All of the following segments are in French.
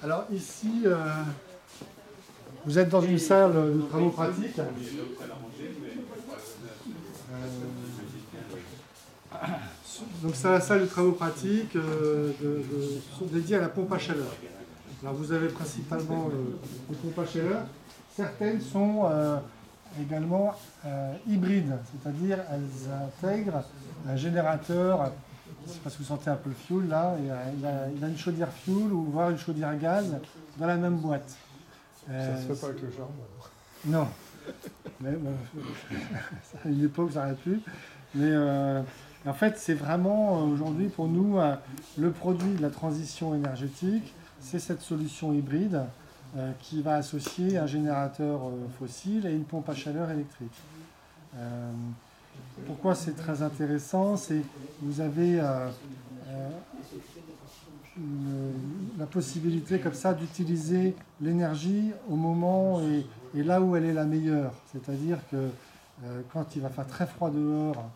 Alors ici, vous êtes dans une salle de travaux pratiques. Donc c'est la salle de travaux pratiques dédiée à la pompe à chaleur. Alors vous avez principalement les pompes à chaleur. Certaines sont également hybrides, c'est-à-dire elles intègrent un générateur. Je ne sais pas si vous sentez un peu le fioul là, il a une chaudière fioul ou voire une chaudière à gaz dans la même boîte. Ça se fait pas avec le charbon. Non. Mais bon, à une époque ça n'aurait pu. Mais en fait c'est vraiment aujourd'hui pour nous le produit de la transition énergétique, c'est cette solution hybride qui va associer un générateur fossile et une pompe à chaleur électrique. Pourquoi c'est très intéressant? C'est vous avez la possibilité comme ça d'utiliser l'énergie au moment et là où elle est la meilleure. C'est-à-dire que quand il va faire très froid dehors,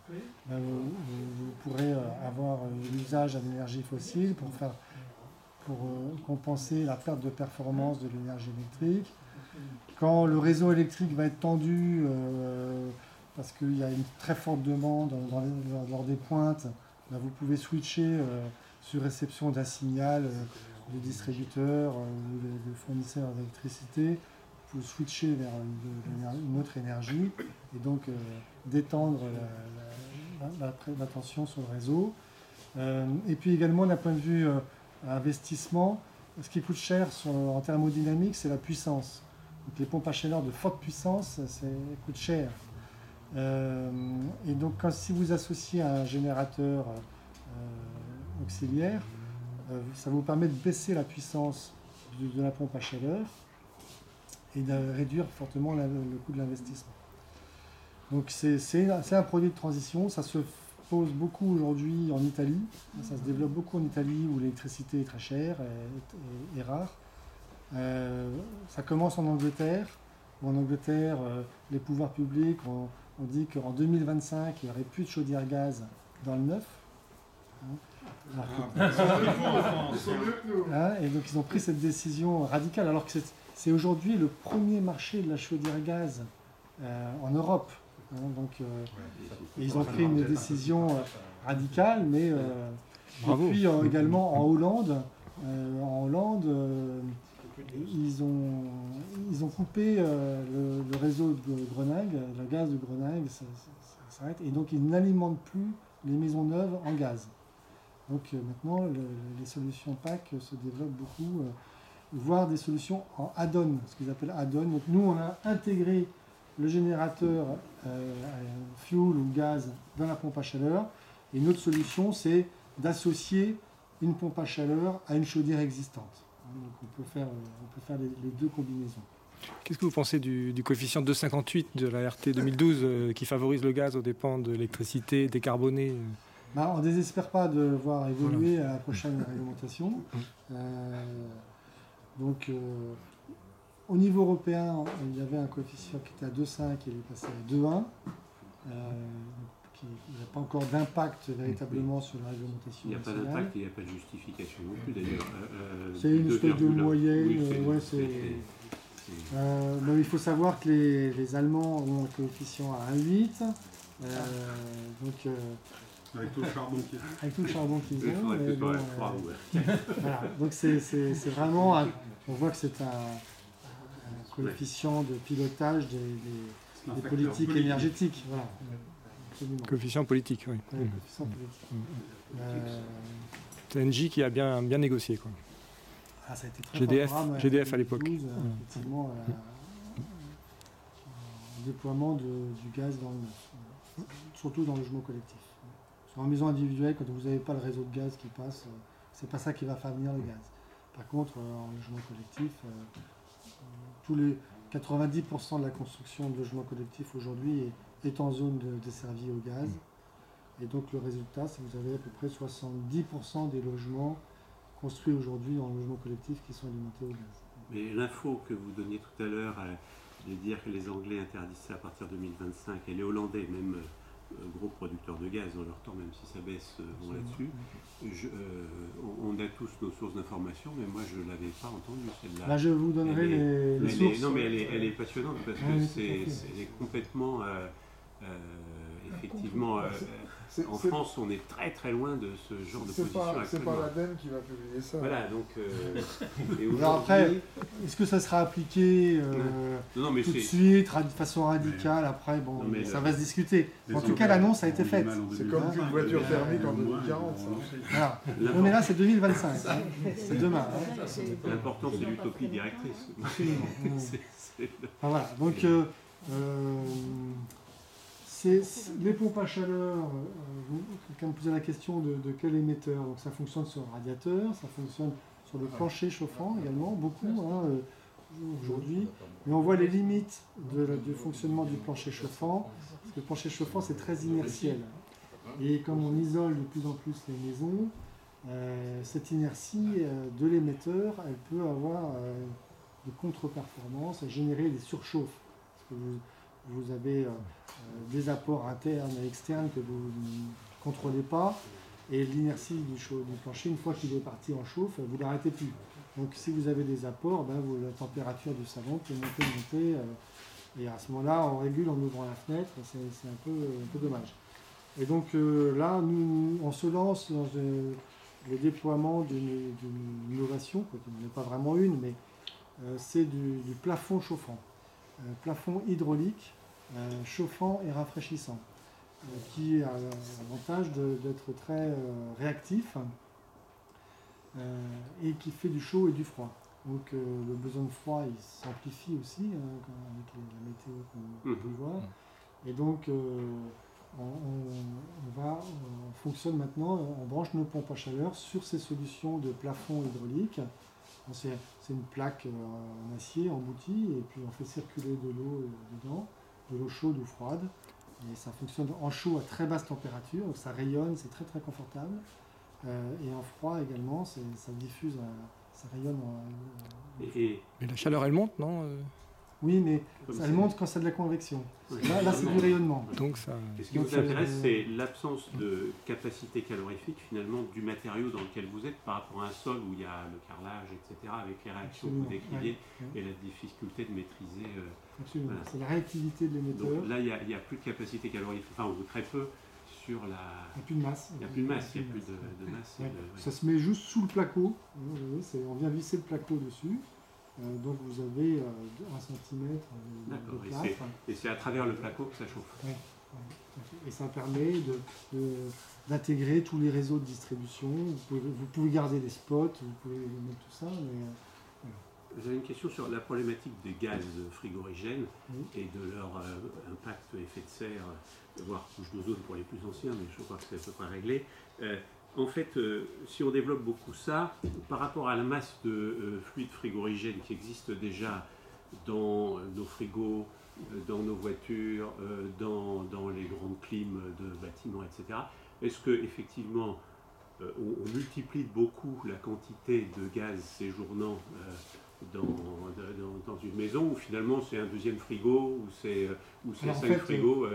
vous pourrez avoir l'usage d'énergie fossile pour compenser la perte de performance de l'énergie électrique. Quand le réseau électrique va être tendu, parce qu'il y a une très forte demande lors des pointes, vous pouvez switcher sur réception d'un signal de distributeur ou de fournisseur d'électricité, vous pouvez switcher vers une autre énergie et donc détendre la tension sur le réseau. Et puis également d'un point de vue investissement, ce qui coûte cher en thermodynamique, c'est la puissance. Donc les pompes à chaleur de forte puissance, ça coûte cher. Et donc si vous associez à un générateur auxiliaire, ça vous permet de baisser la puissance de la pompe à chaleur et de réduire fortement le coût de l'investissement. Donc c'est un produit de transition, ça se pose beaucoup aujourd'hui en Italie, ça se développe beaucoup en Italie où l'électricité est très chère et rare. Ça commence en Angleterre. En Angleterre, les pouvoirs publics ont dit qu'en 2025, il n'y aurait plus de chaudière gaz dans le neuf. Et donc ils ont pris cette décision radicale, alors que c'est aujourd'hui le premier marché de la chaudière gaz en Europe. Ils ont pris une décision radicale, mais puis également en Hollande. Ils ont coupé le réseau de Groningue, le gaz de Groningue, ça s'arrête, et donc ils n'alimentent plus les maisons neuves en gaz. Donc maintenant, les solutions PAC se développent beaucoup, voire des solutions en add-on, ce qu'ils appellent add-on. Donc nous, on a intégré le générateur fuel ou gaz dans la pompe à chaleur, et une autre solution, c'est d'associer une pompe à chaleur à une chaudière existante. Donc on peut faire les deux combinaisons. Qu'est-ce que vous pensez du coefficient 2,58 de la RT 2012 qui favorise le gaz aux dépens de l'électricité décarbonée? On ne désespère pas de voir évoluer à la prochaine réglementation. Au niveau européen, il y avait un coefficient qui était à 2,5 et il est passé à 2,1. Il n'y a pas encore d'impact véritablement sur la réglementation. Il n'y a pas d'impact et il n'y a pas de justification non plus d'ailleurs. C'est une espèce de moyenne. Mais il faut savoir que les Allemands ont un coefficient à 1,8. Avec tout le charbon qu'ils ont. Avec tout le charbon qu'ils ont. Voilà. Donc c'est vraiment, on voit que c'est un coefficient de pilotage des politiques énergétiques. Voilà. Coefficient politique, oui. Coefficient politique. C'est Engie qui a bien négocié, quoi. Ça a été très GDF à l'époque. Effectivement, le déploiement du gaz dans le neuf, surtout dans le logement collectif. En maison individuelle, quand vous n'avez pas le réseau de gaz qui passe, c'est pas ça qui va faire venir le gaz. Par contre, en logement collectif, tous les 90% de la construction de logements collectifs aujourd'hui est en zone desservie au gaz. Et donc le résultat, c'est que vous avez à peu près 70% des logements construits aujourd'hui en logement collectif qui sont alimentés au gaz. Mais l'info que vous donniez tout à l'heure, de dire que les Anglais interdisent ça à partir de 2025, et les Hollandais même gros producteurs de gaz dans leur temps, même si ça baisse, vont là-dessus. On a tous nos sources d'information, mais moi je ne l'avais pas entendue celle-là. Là, je vous donnerai les sources. Non, mais elle est passionnante parce que elle est complètement, effectivement, en France, on est très très loin de ce genre de position actuellement. C'est pas l'ADEME qui va publier ça. Voilà, donc... Alors après, est-ce que ça sera appliqué tout de suite, de façon radicale? Après, bon, ça va se discuter. En tout cas, l'annonce a été faite. C'est comme qu'une voiture thermique en 2040. Voilà. Non, mais là, c'est 2025. C'est demain. L'important, c'est l'utopie directrice. Voilà. Donc... les pompes à chaleur, quelqu'un me posait la question de quel émetteur. Donc ça fonctionne sur le radiateur, ça fonctionne sur le plancher chauffant également, beaucoup aujourd'hui. Mais on voit les limites du fonctionnement du plancher chauffant, parce que le plancher chauffant c'est très inertiel. Et comme on isole de plus en plus les maisons, cette inertie de l'émetteur, elle peut avoir des contre-performances, générer des surchauffes. Parce que vous avez des apports internes et externes que vous ne contrôlez pas, et l'inertie du plancher, une fois qu'il est parti en chauffe, vous ne l'arrêtez plus. Donc si vous avez des apports, la température du salon peut monter, et à ce moment-là, on régule en ouvrant la fenêtre, c'est un peu dommage. Et donc là, on se lance dans le déploiement d'une innovation, qui n'en est pas vraiment une, mais c'est du plafond chauffant. Plafond hydraulique, chauffant et rafraîchissant, qui a l'avantage d'être très réactif et qui fait du chaud et du froid. Donc le besoin de froid il s'amplifie aussi avec la météo qu'on peut voir. Et donc on fonctionne maintenant, on branche nos pompes à chaleur sur ces solutions de plafond hydraulique. C'est une plaque en acier emboutie et puis on fait circuler de l'eau dedans, de l'eau chaude ou froide. Et ça fonctionne en chaud à très basse température, donc ça rayonne, c'est très très confortable. Et en froid également, ça diffuse, ça rayonne. Mais la chaleur elle monte, non Oui, mais elle monte quand c'est de la convection. Là c'est du rayonnement. Donc ça... Et ce qui vous intéresse, c'est l'absence de capacité calorifique finalement du matériau dans lequel vous êtes par rapport à un sol où il y a le carrelage, etc., avec les réactions que vous décriviez, et la difficulté de maîtriser... Absolument, voilà. C'est la réactivité de l'émetteur. Donc là, il n'y a plus de capacité calorifique, enfin, ou très peu sur la... Il n'y a plus de masse. Il n'y a plus de masse, il n'y a plus de masse. Ouais. Ça se met juste sous le placo. On vient visser le placo dessus. Donc vous avez 1 cm de place. Et c'est à travers le placo que ça chauffe. Ouais. Et ça permet d'intégrer tous les réseaux de distribution. Vous pouvez garder les spots, vous pouvez mettre tout ça. J'avais une question sur la problématique des gaz frigorigènes et de leur impact effet de serre, voire couche d'ozone pour les plus anciens, mais je crois que c'est à peu près réglé. En fait, si on développe beaucoup ça, par rapport à la masse de fluide frigorigène qui existe déjà dans nos frigos, dans nos voitures, dans les grandes clims de bâtiments, etc., est-ce qu'effectivement, on multiplie beaucoup la quantité de gaz séjournant dans une maison, ou finalement c'est un deuxième frigo, ou c'est 5 frigos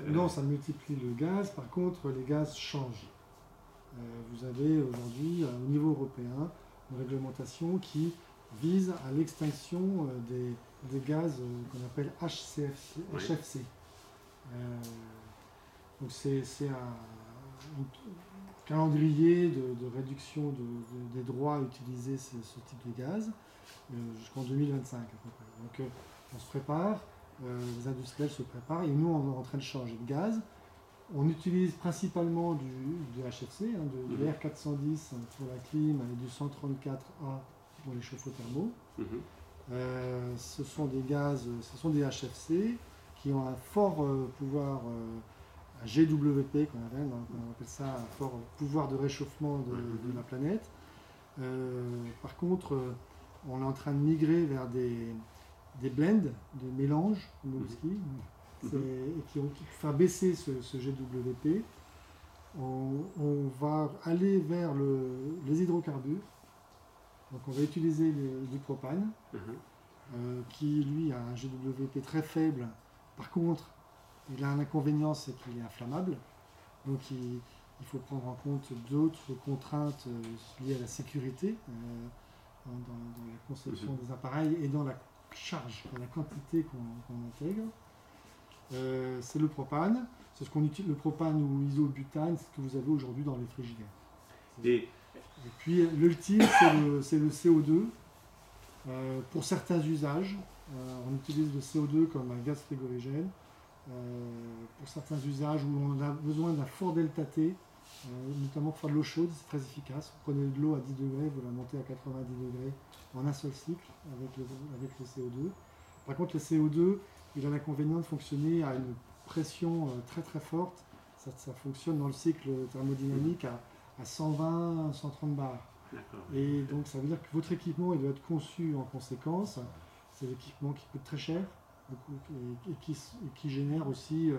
Non, ça multiplie le gaz, par contre les gaz changent. Vous avez aujourd'hui au niveau européen une réglementation qui vise à l'extinction des gaz qu'on appelle HFC. Donc c'est un calendrier de réduction des droits à utiliser ce type de gaz jusqu'en 2025 à peu près. Donc on se prépare, les industriels se préparent et nous on est en train de changer de gaz. On utilise principalement du HFC, de l'R410 pour la clim et du 134A pour les chauffe-eau thermaux. Ce sont des gaz, ce sont des HFC qui ont un fort pouvoir GWP, qu'on appelle ça un fort pouvoir de réchauffement de la planète. Par contre, on est en train de migrer vers des blends, des mélanges, et qui vont faire baisser ce GWP. On va aller vers les hydrocarbures. Donc on va utiliser du propane, qui lui a un GWP très faible. Par contre, il a un inconvénient, c'est qu'il est inflammable. Donc il faut prendre en compte d'autres contraintes liées à la sécurité dans la conception des appareils et dans la charge, dans la quantité qu'on intègre. C'est le propane. C'est ce qu'on utilise, le propane ou isobutane, c'est ce que vous avez aujourd'hui dans les frigidaires. Et puis l'ultime, c'est le CO2. Pour certains usages, on utilise le CO2 comme un gaz frigorigène. Pour certains usages où on a besoin d'un fort delta T, notamment pour faire de l'eau chaude, c'est très efficace. Vous prenez de l'eau à 10 degrés, vous la montez à 90 degrés en un seul cycle avec le CO2. Par contre, le CO2, il a l'inconvénient de fonctionner à une pression très très forte. Ça fonctionne dans le cycle thermodynamique à 120, 130 bars. Et donc ça veut dire que votre équipement il doit être conçu en conséquence. C'est l'équipement qui coûte très cher et qui génère aussi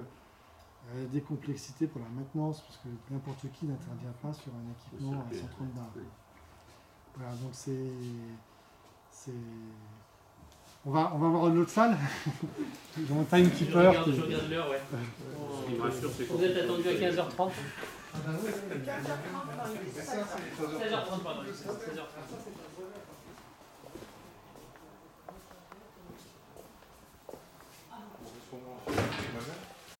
des complexités pour la maintenance, parce que n'importe qui n'intervient pas sur un équipement à 130 bars. Voilà, donc on va voir une autre salle. J'ai mon timekeeper. Je regarde l'heure, ouais. Vous êtes attendu à 15h30. 15h30, 16h30, pardon. 16h30.